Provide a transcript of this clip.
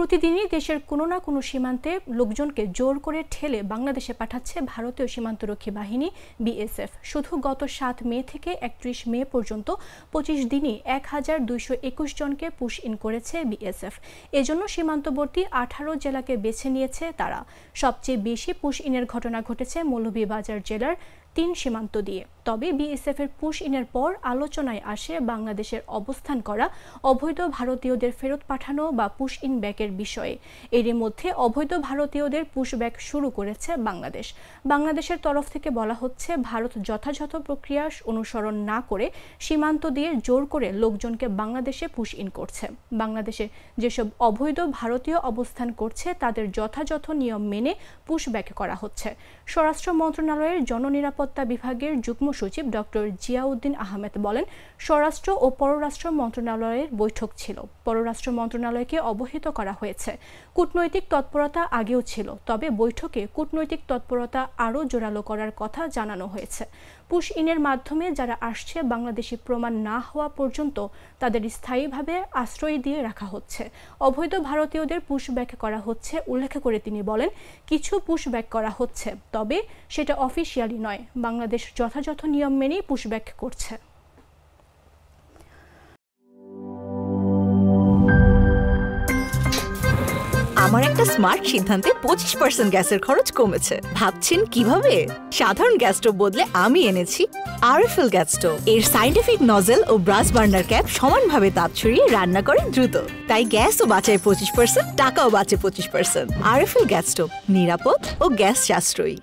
প্রতিদিনই দেশের কোনো না কোনো সীমান্তে লোকজনকে জোর করে ঠেলে বাংলাদেশে পাঠাচ্ছে ভারতীয় সীমান্তরক্ষী বাহিনী বিএসএফ। শুধু গত 7 মে থেকে 31 মে পর্যন্ত 25 দিনই 1221 জনকে পুশ ইন করেছে বিএসএফ। এজন্য সীমান্তবর্তী 18 জেলাকে বেছে নিয়েছে তারা। সবচেয়ে বেশি পুশ ইনের ঘটনা ঘটেছে মৌলভীবাজার জেলার 3 সীমান্ত দিয়ে। তবে বিএসএফ এর পুশ ইনের পর আলোচনায় আসে বাংলাদেশের অবস্থান করা অবৈধ ভারতীয়দের ফেরত পাঠানো বা পুশ ইন ব্যাকের বিষয়ে। এরই মধ্যে অবৈধ ভারতীয়দের পুশ ব্যাক শুরু করেছে বাংলাদেশ। বাংলাদেশের তরফ থেকে বলা হচ্ছে, ভারত যথাযথ প্রক্রিয়া অনুসরণ না করে সীমান্ত দিয়ে জোর করে লোকজনকে বাংলাদেশে পুশ ইন করছে। বাংলাদেশে যেসব অবৈধ ভারতীয় অবস্থান করছে তাদের যথাযথ নিয়ম মেনে পুশ ব্যাক করা হচ্ছে। স্বরাষ্ট্র মন্ত্রণালয়ের জননিরাপত্তা বিভাগের যুগ্ম সচিব ডক্টর জিয়াউদ্দিন আহমেদ বলেন, স্বরাষ্ট্র ও পররাষ্ট্র মন্ত্রণালয়ের বৈঠক ছিল। পররাষ্ট্র মন্ত্রণালয়কে অবহিত করা হয়েছে। কূটনৈতিক তৎপরতা আগেও ছিল, তবে বৈঠকে কূটনৈতিক তৎপরতা আরও জোরালো করার কথা জানানো হয়েছে। পুশ ইনের মাধ্যমে যারা আসছে বাংলাদেশি প্রমাণ না হওয়া পর্যন্ত তাদের স্থায়ীভাবে আশ্রয় দিয়ে রাখা হচ্ছে। অবৈধ ভারতীয়দের পুশ ব্যাক করা হচ্ছে উল্লেখ করে তিনি বলেন, কিছু পুশ ব্যাক করা হচ্ছে, তবে সেটা অফিসিয়ালি নয়। বাংলাদেশ যথাযথ নিয়ম মেনেই পুশ ব্যাক করছে। আমার একটা স্মার্ট সিদ্ধান্তে 25% গ্যাসের খরচ কমেছে। ভাবছেন কিভাবে? সাধারণ গ্যাস স্টোভ বদলে আমি এনেছি আরএফএল গ্যাস স্টোভ। এর সাইন্টিফিক নজল ও ব্রাস বার্নার ক্যাপ সমানভাবে তাপ ছড়িয়ে রান্না করে দ্রুত। তাই গ্যাসও বাঁচায় 25%, টাকাও বাঁচে 25%। আরএফএল গ্যাস স্টোভ, নিরাপদ ও গ্যাস সাশ্রয়ী।